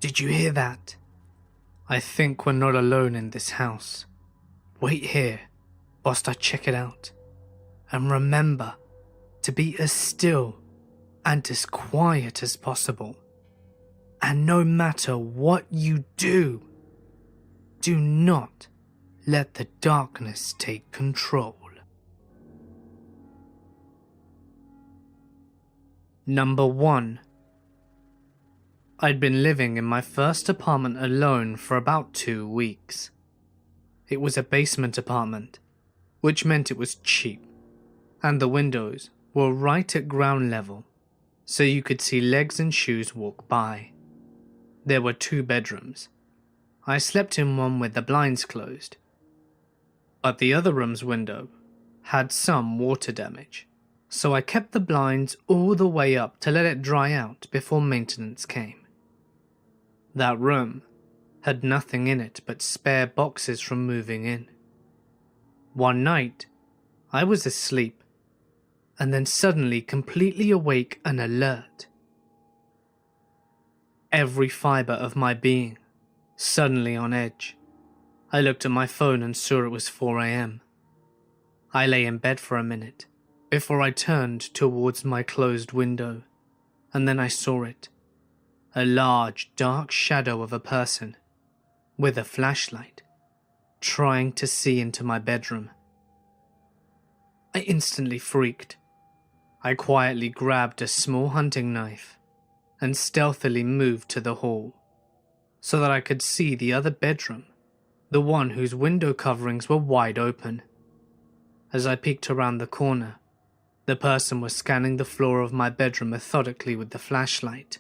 Did you hear that? I think we're not alone in this house. Wait here whilst I check it out. And remember to be as still and as quiet as possible. And no matter what you do not let the darkness take control. Number 1. I'd been living in my first apartment alone for about 2 weeks. It was a basement apartment, which meant it was cheap, and the windows were right at ground level, so you could see legs and shoes walk by. There were 2 bedrooms. I slept in one with the blinds closed, but the other room's window had some water damage, so I kept the blinds all the way up to let it dry out before maintenance came. That room had nothing in it but spare boxes from moving in. One night, I was asleep, and then suddenly completely awake and alert. Every fibre of my being suddenly on edge. I looked at my phone and saw it was 4 a.m. I lay in bed for a minute before I turned towards my closed window, and then I saw it. A large, dark shadow of a person, with a flashlight, trying to see into my bedroom. I instantly freaked. I quietly grabbed a small hunting knife and stealthily moved to the hall, so that I could see the other bedroom, the one whose window coverings were wide open. As I peeked around the corner, the person was scanning the floor of my bedroom methodically with the flashlight.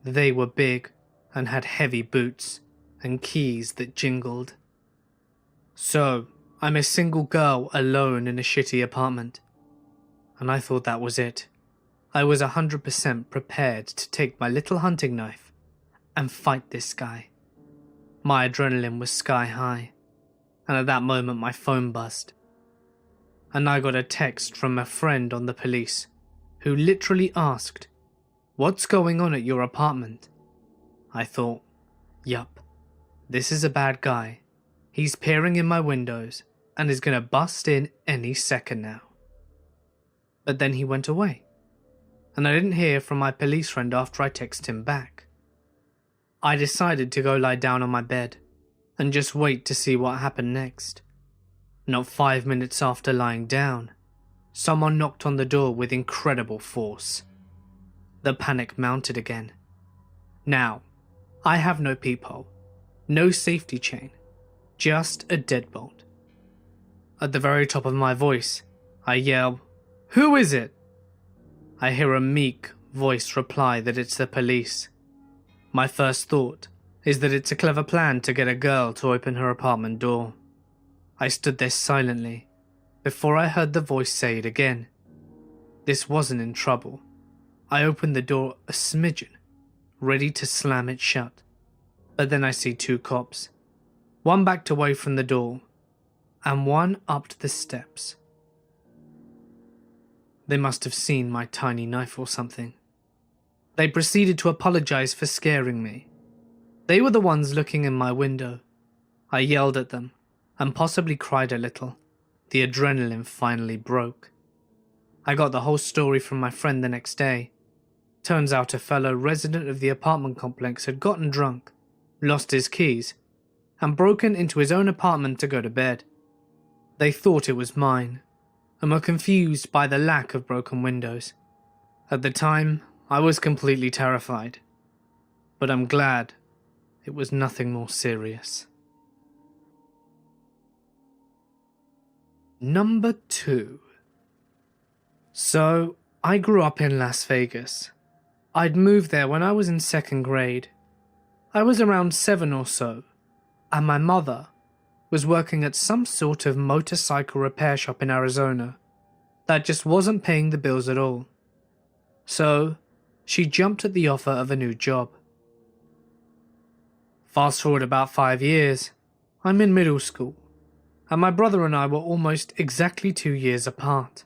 They were big and had heavy boots and keys that jingled. So, I'm a single girl alone in a shitty apartment. And I thought that was it. I was 100% prepared to take my little hunting knife and fight this guy. My adrenaline was sky high, and at that moment my phone buzzed. And I got a text from a friend on the police who literally asked, "What's going on at your apartment?" I thought, yup, this is a bad guy. He's peering in my windows and is gonna bust in any second now. But then he went away, and I didn't hear from my police friend after I texted him back. I decided to go lie down on my bed and just wait to see what happened next. Not 5 minutes after lying down, someone knocked on the door with incredible force. The panic mounted again. Now, I have no peephole, no safety chain, just a deadbolt. At the very top of my voice, I yell, "Who is it?" I hear a meek voice reply that it's the police. My first thought is that it's a clever plan to get a girl to open her apartment door. I stood there silently before I heard the voice say it again. This wasn't in trouble. I opened the door a smidgen, ready to slam it shut. But then I see 2 cops. One backed away from the door, and one upped the steps. They must have seen my tiny knife or something. They proceeded to apologize for scaring me. They were the ones looking in my window. I yelled at them, and possibly cried a little. The adrenaline finally broke. I got the whole story from my friend the next day. Turns out a fellow resident of the apartment complex had gotten drunk, lost his keys, and broken into his own apartment to go to bed. They thought it was mine, and were confused by the lack of broken windows. At the time, I was completely terrified, but I'm glad it was nothing more serious. Number 2. So, I grew up in Las Vegas. I'd moved there when I was in 2nd grade. I was around 7 or so, and my mother was working at some sort of motorcycle repair shop in Arizona that just wasn't paying the bills at all. So, she jumped at the offer of a new job. Fast forward about 5 years, I'm in middle school, and my brother and I were almost exactly 2 years apart.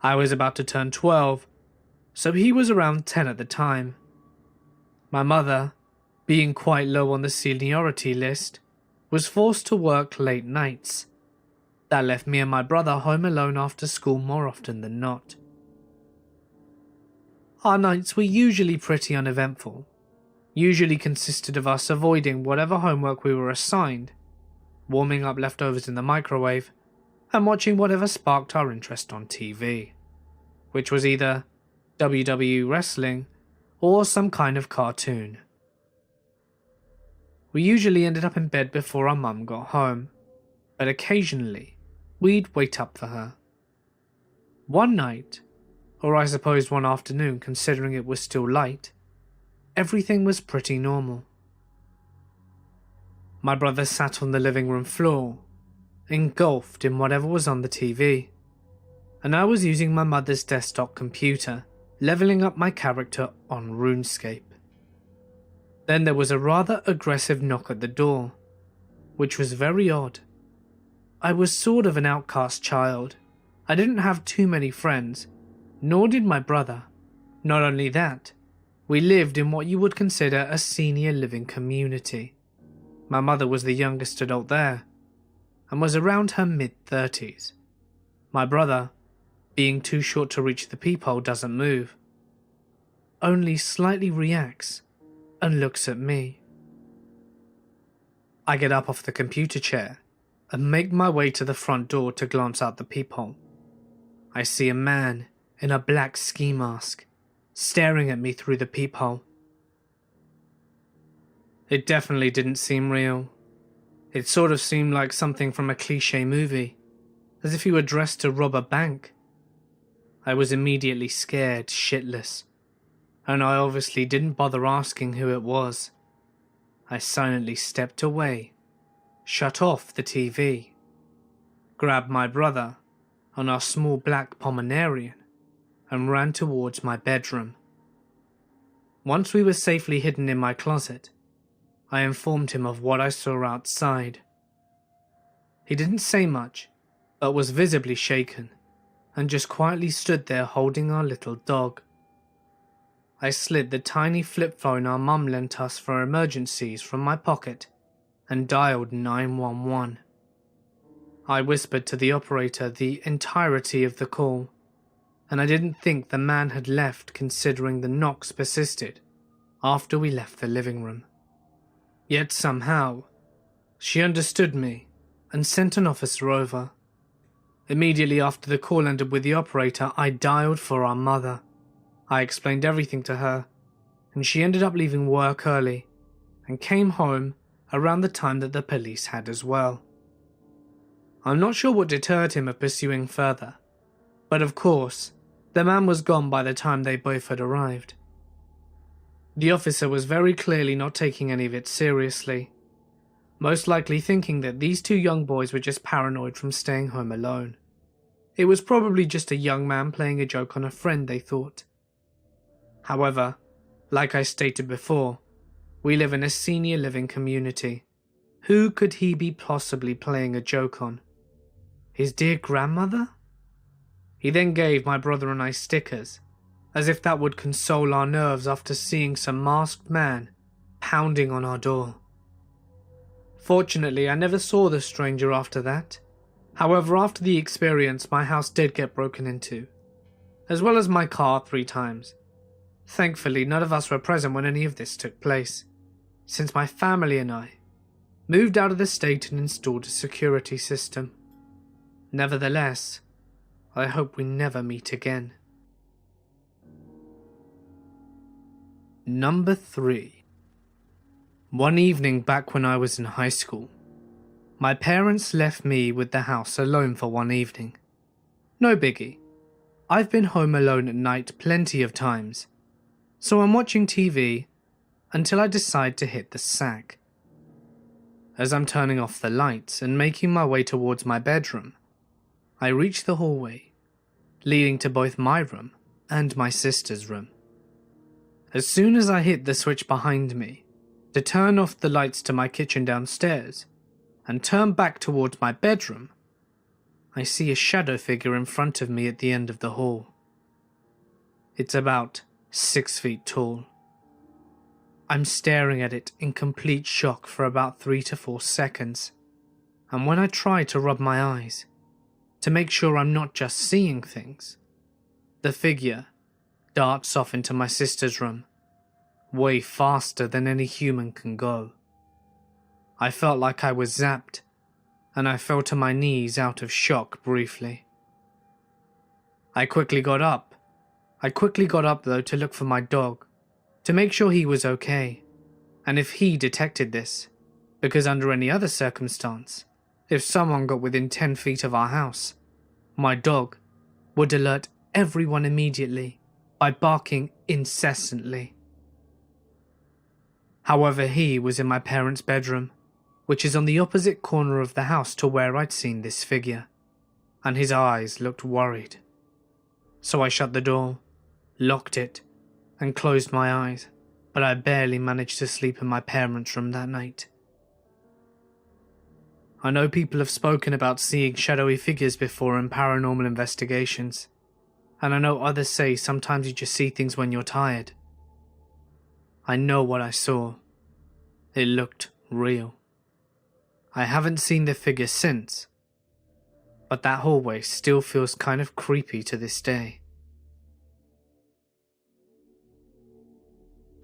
I was about to turn 12, so he was around 10 at the time. My mother, being quite low on the seniority list, was forced to work late nights. That left me and my brother home alone after school more often than not. Our nights were usually pretty uneventful, usually consisted of us avoiding whatever homework we were assigned, warming up leftovers in the microwave, and watching whatever sparked our interest on TV, which was either WWE wrestling or some kind of cartoon. We usually ended up in bed before our mum got home, but occasionally we'd wait up for her. One night, or I suppose one afternoon considering it was still light, everything was pretty normal. My brother sat on the living room floor, engulfed in whatever was on the TV, and I was using my mother's desktop computer, leveling up my character on RuneScape. Then there was a rather aggressive knock at the door, which was very odd. I was sort of an outcast child. I didn't have too many friends, nor did my brother. Not only that, we lived in what you would consider a senior living community. My mother was the youngest adult there, and was around her mid-30s. My brother, being too short to reach the peephole, doesn't move, only slightly reacts and looks at me. I get up off the computer chair and make my way to the front door to glance out the peephole. I see a man in a black ski mask staring at me through the peephole. It definitely didn't seem real. It sort of seemed like something from a cliché movie, as if he were dressed to rob a bank. I was immediately scared shitless, and I obviously didn't bother asking who it was. I silently stepped away, shut off the TV, grabbed my brother on our small black Pomeranian, and ran towards my bedroom. Once we were safely hidden in my closet, I informed him of what I saw outside. He didn't say much, but was visibly shaken, and just quietly stood there holding our little dog. I slid the tiny flip phone our mum lent us for emergencies from my pocket and dialed 911. I whispered to the operator the entirety of the call, and I didn't think the man had left considering the knocks persisted after we left the living room. Yet somehow, she understood me and sent an officer over. Immediately after the call ended with the operator, I dialed for our mother. I explained everything to her, and she ended up leaving work early and came home around the time that the police had as well. I'm not sure what deterred him of pursuing further, but of course, the man was gone by the time they both had arrived. The officer was very clearly not taking any of it seriously, most likely thinking that these two young boys were just paranoid from staying home alone. It was probably just a young man playing a joke on a friend, they thought. However, like I stated before, we live in a senior living community. Who could he be possibly playing a joke on? His dear grandmother? He then gave my brother and I stickers, as if that would console our nerves after seeing some masked man pounding on our door. Fortunately, I never saw the stranger after that. However, after the experience, my house did get broken into, as well as my car 3 times. Thankfully, none of us were present when any of this took place, since my family and I moved out of the state and installed a security system. Nevertheless, I hope we never meet again. Number 3. One evening back when I was in high school, my parents left me with the house alone for one evening. No biggie. I've been home alone at night plenty of times, so I'm watching TV until I decide to hit the sack. As I'm turning off the lights and making my way towards my bedroom, I reach the hallway, leading to both my room and my sister's room. As soon as I hit the switch behind me to turn off the lights to my kitchen downstairs and turn back towards my bedroom, I see a shadow figure in front of me at the end of the hall. It's about 6 feet tall. I'm staring at it in complete shock for about 3 to 4 seconds, and when I try to rub my eyes, to make sure I'm not just seeing things, the figure darts off into my sister's room, way faster than any human can go. I felt like I was zapped, and I fell to my knees out of shock briefly. I quickly got up though to look for my dog, to make sure he was okay, and if he detected this, because under any other circumstance, if someone got within 10 feet of our house, my dog would alert everyone immediately by barking incessantly. However, he was in my parents' bedroom, which is on the opposite corner of the house to where I'd seen this figure, and his eyes looked worried. So I shut the door, locked it, and closed my eyes, but I barely managed to sleep in my parents' room that night. I know people have spoken about seeing shadowy figures before in paranormal investigations, and I know others say sometimes you just see things when you're tired. I know what I saw. It looked real. I haven't seen the figure since, but that hallway still feels kind of creepy to this day.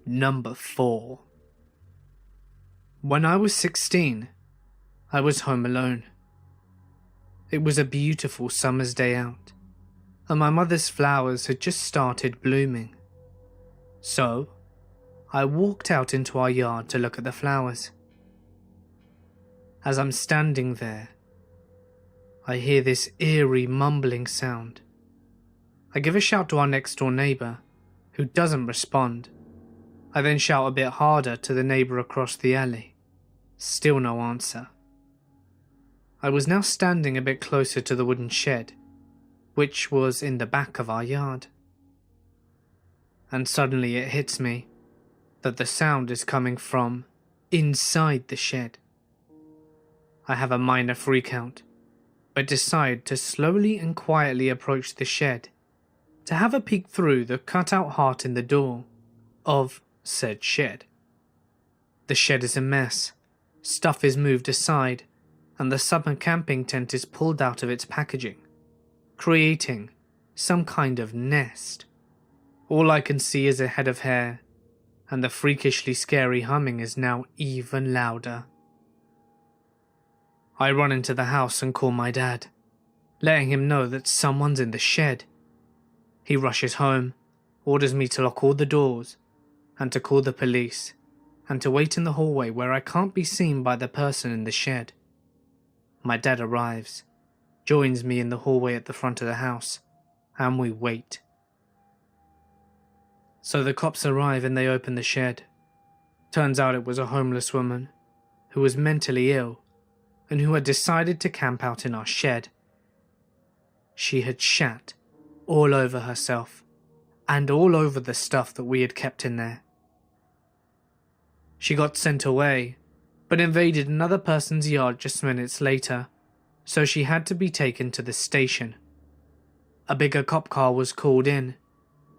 Number 4. When I was 16, I was home alone. It was a beautiful summer's day out, and my mother's flowers had just started blooming. So, I walked out into our yard to look at the flowers. As I'm standing there, I hear this eerie mumbling sound. I give a shout to our next door neighbour, who doesn't respond. I then shout a bit harder to the neighbour across the alley. Still no answer. I was now standing a bit closer to the wooden shed, which was in the back of our yard. And suddenly it hits me that the sound is coming from inside the shed. I have a minor freak out, but decide to slowly and quietly approach the shed to have a peek through the cut-out heart in the door of said shed. The shed is a mess, stuff is moved aside, and the summer camping tent is pulled out of its packaging, creating some kind of nest. All I can see is a head of hair, and the freakishly scary humming is now even louder. I run into the house and call my dad, letting him know that someone's in the shed. He rushes home, orders me to lock all the doors, and to call the police, and to wait in the hallway where I can't be seen by the person in the shed. My dad arrives, joins me in the hallway at the front of the house, and we wait. So the cops arrive and they open the shed. Turns out it was a homeless woman who was mentally ill and who had decided to camp out in our shed. She had shat all over herself and all over the stuff that we had kept in there. She got sent away, but invaded another person's yard just minutes later, so she had to be taken to the station. A bigger cop car was called in,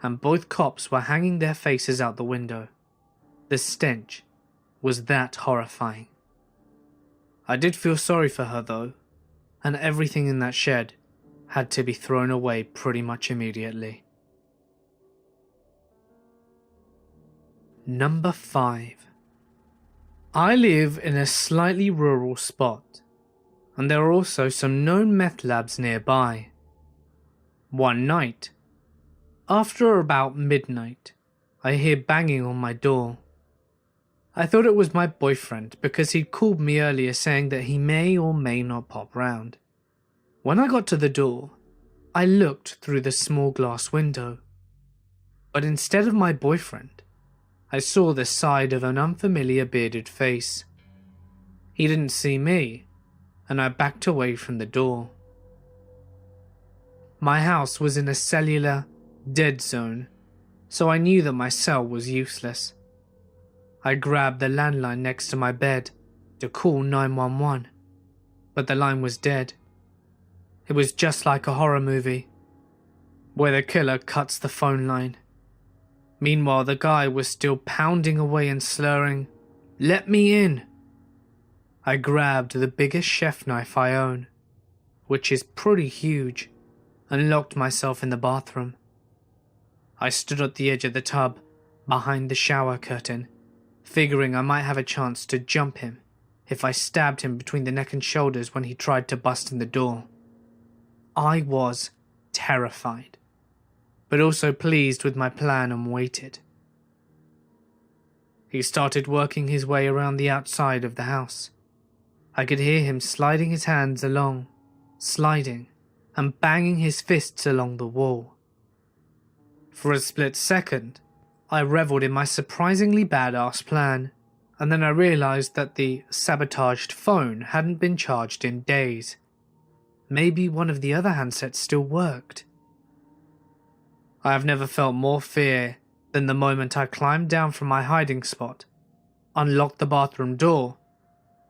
and both cops were hanging their faces out the window. The stench was that horrifying. I did feel sorry for her though, and everything in that shed had to be thrown away pretty much immediately. Number 5. I live in a slightly rural spot, and there are also some known meth labs nearby. One night, after about midnight, I hear banging on my door. I thought it was my boyfriend because he'd called me earlier saying that he may or may not pop round. When I got to the door, I looked through the small glass window, but instead of my boyfriend, I saw the side of an unfamiliar bearded face. He didn't see me, and I backed away from the door. My house was in a cellular dead zone, so I knew that my cell was useless. I grabbed the landline next to my bed to call 911, but the line was dead. It was just like a horror movie, where the killer cuts the phone line. Meanwhile, the guy was still pounding away and slurring, "Let me in." I grabbed the biggest chef knife I own, which is pretty huge, and locked myself in the bathroom. I stood at the edge of the tub, behind the shower curtain, figuring I might have a chance to jump him if I stabbed him between the neck and shoulders when he tried to bust in the door. I was terrified, but also pleased with my plan and waited. He started working his way around the outside of the house. I could hear him sliding his hands along, sliding, and banging his fists along the wall. For a split second, I reveled in my surprisingly badass plan, and then I realized that the sabotaged phone hadn't been charged in days. Maybe one of the other handsets still worked. I have never felt more fear than the moment I climbed down from my hiding spot, unlocked the bathroom door,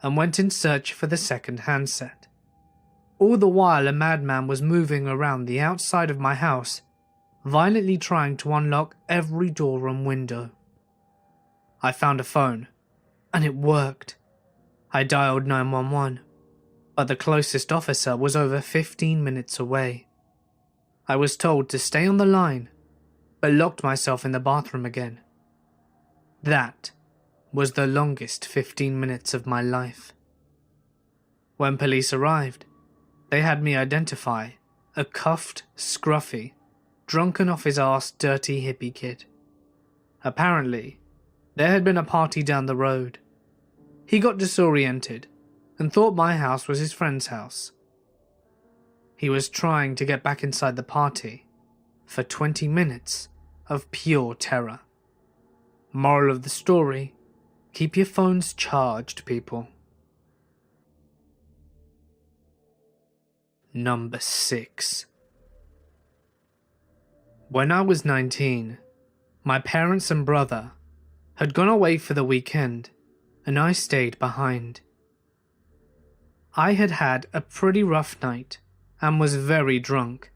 and went in search for the second handset. All the while, a madman was moving around the outside of my house, violently trying to unlock every door and window. I found a phone, and it worked. I dialed 911, but the closest officer was over 15 minutes away. I was told to stay on the line, but locked myself in the bathroom again. That was the longest 15 minutes of my life. When police arrived, they had me identify a cuffed, scruffy, drunken off his ass dirty hippie kid. Apparently, there had been a party down the road. He got disoriented and thought my house was his friend's house. He was trying to get back inside the party for 20 minutes of pure terror. Moral of the story, keep your phones charged, people. Number 6. When I was 19, my parents and brother had gone away for the weekend, and I stayed behind. I had had a pretty rough night and was very drunk.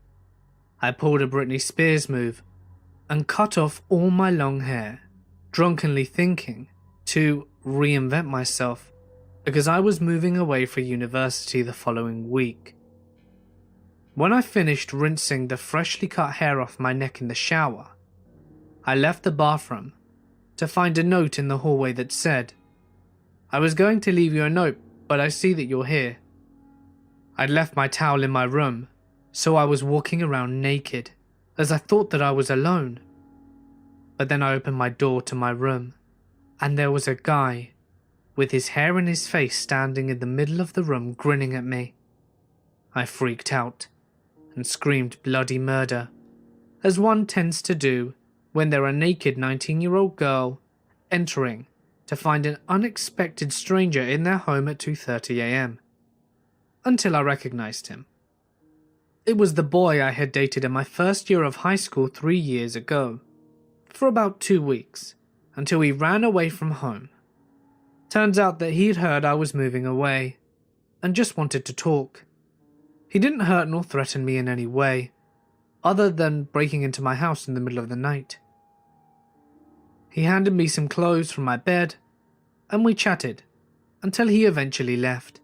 I pulled a Britney Spears move and cut off all my long hair, drunkenly thinking to reinvent myself because I was moving away for university the following week. When I finished rinsing the freshly cut hair off my neck in the shower, I left the bathroom to find a note in the hallway that said, "I was going to leave you a note, but I see that you're here." I'd left my towel in my room, so I was walking around naked, as I thought that I was alone. But then I opened my door to my room, and there was a guy with his hair in his face standing in the middle of the room grinning at me. I freaked out and screamed bloody murder, as one tends to do when they're a naked 19-year-old girl entering to find an unexpected stranger in their home at 2:30 a.m. Until I recognized him. It was the boy I had dated in my first year of high school 3 years ago, for about 2 weeks, until he ran away from home. Turns out that he'd heard I was moving away, and just wanted to talk. He didn't hurt nor threaten me in any way, other than breaking into my house in the middle of the night. He handed me some clothes from my bed, and we chatted, until he eventually left.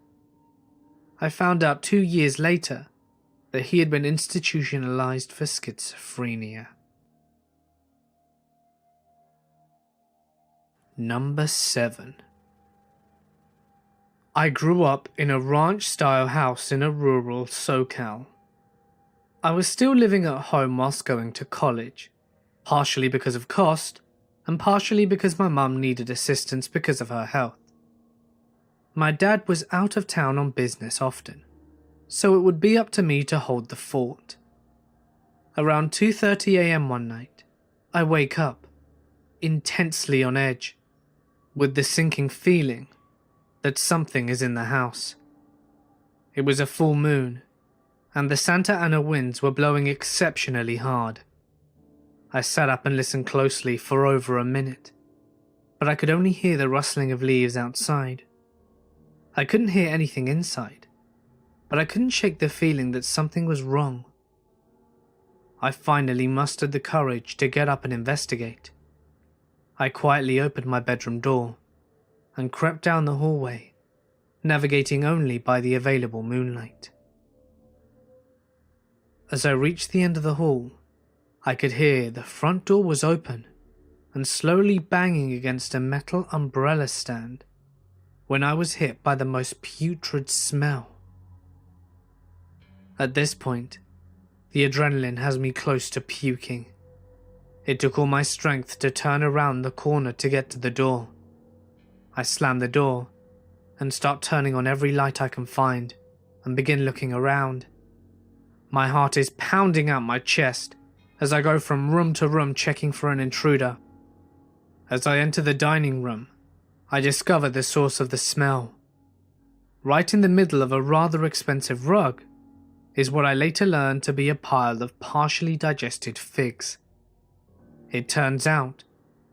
I found out 2 years later that he had been institutionalized for schizophrenia. Number 7. I grew up in a ranch-style house in a rural SoCal. I was still living at home whilst going to college, partially because of cost, and partially because my mum needed assistance because of her health. My dad was out of town on business often, so it would be up to me to hold the fort. Around 2:30 a.m. one night, I wake up, intensely on edge, with the sinking feeling that something is in the house. It was a full moon, and the Santa Ana winds were blowing exceptionally hard. I sat up and listened closely for over a minute, but I could only hear the rustling of leaves outside. I couldn't hear anything inside, but I couldn't shake the feeling that something was wrong. I finally mustered the courage to get up and investigate. I quietly opened my bedroom door and crept down the hallway, navigating only by the available moonlight. As I reached the end of the hall, I could hear the front door was open and slowly banging against a metal umbrella stand when I was hit by the most putrid smell. At this point, the adrenaline has me close to puking. It took all my strength to turn around the corner to get to the door. I slam the door and start turning on every light I can find and begin looking around. My heart is pounding out my chest as I go from room to room checking for an intruder. As I enter the dining room, I discover the source of the smell. Right in the middle of a rather expensive rug is what I later learned to be a pile of partially digested figs. It turns out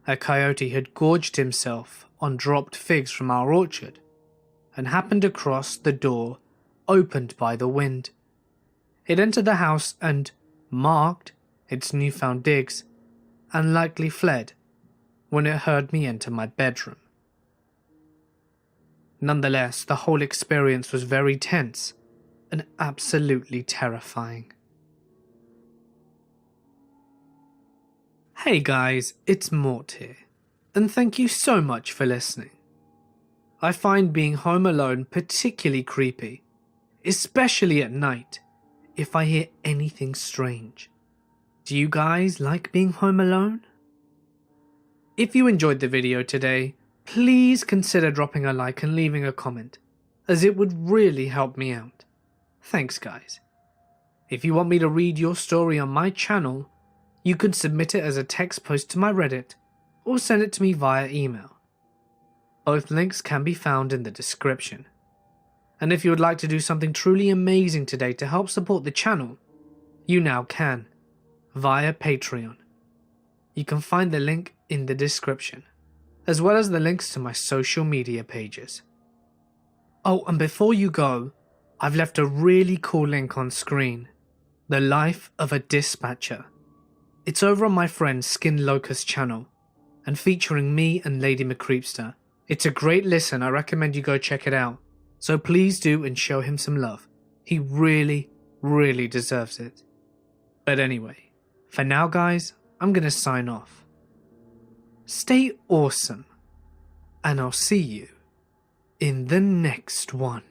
a coyote had gorged himself on dropped figs from our orchard and happened across the door opened by the wind. It entered the house and marked its newfound digs and likely fled when it heard me enter my bedroom. Nonetheless, the whole experience was very tense and absolutely terrifying. Hey guys, it's Mort here, and thank you so much for listening. I find being home alone particularly creepy, especially at night, if I hear anything strange. Do you guys like being home alone? If you enjoyed the video today, please consider dropping a like and leaving a comment, as it would really help me out. Thanks guys. If you want me to read your story on my channel, you can submit it as a text post to my Reddit or send it to me via email. Both links can be found in the description. And if you would like to do something truly amazing today to help support the channel, you now can, via Patreon. You can find the link in the description, as well as the links to my social media pages. Oh, and before you go, I've left a really cool link on screen. The Life of a Dispatcher. It's over on my friend Skin Locust channel, and featuring me and Lady McCreepster. It's a great listen, I recommend you go check it out. So please do and show him some love. He really, really deserves it. But anyway, for now guys, I'm gonna sign off. Stay awesome, and I'll see you in the next one.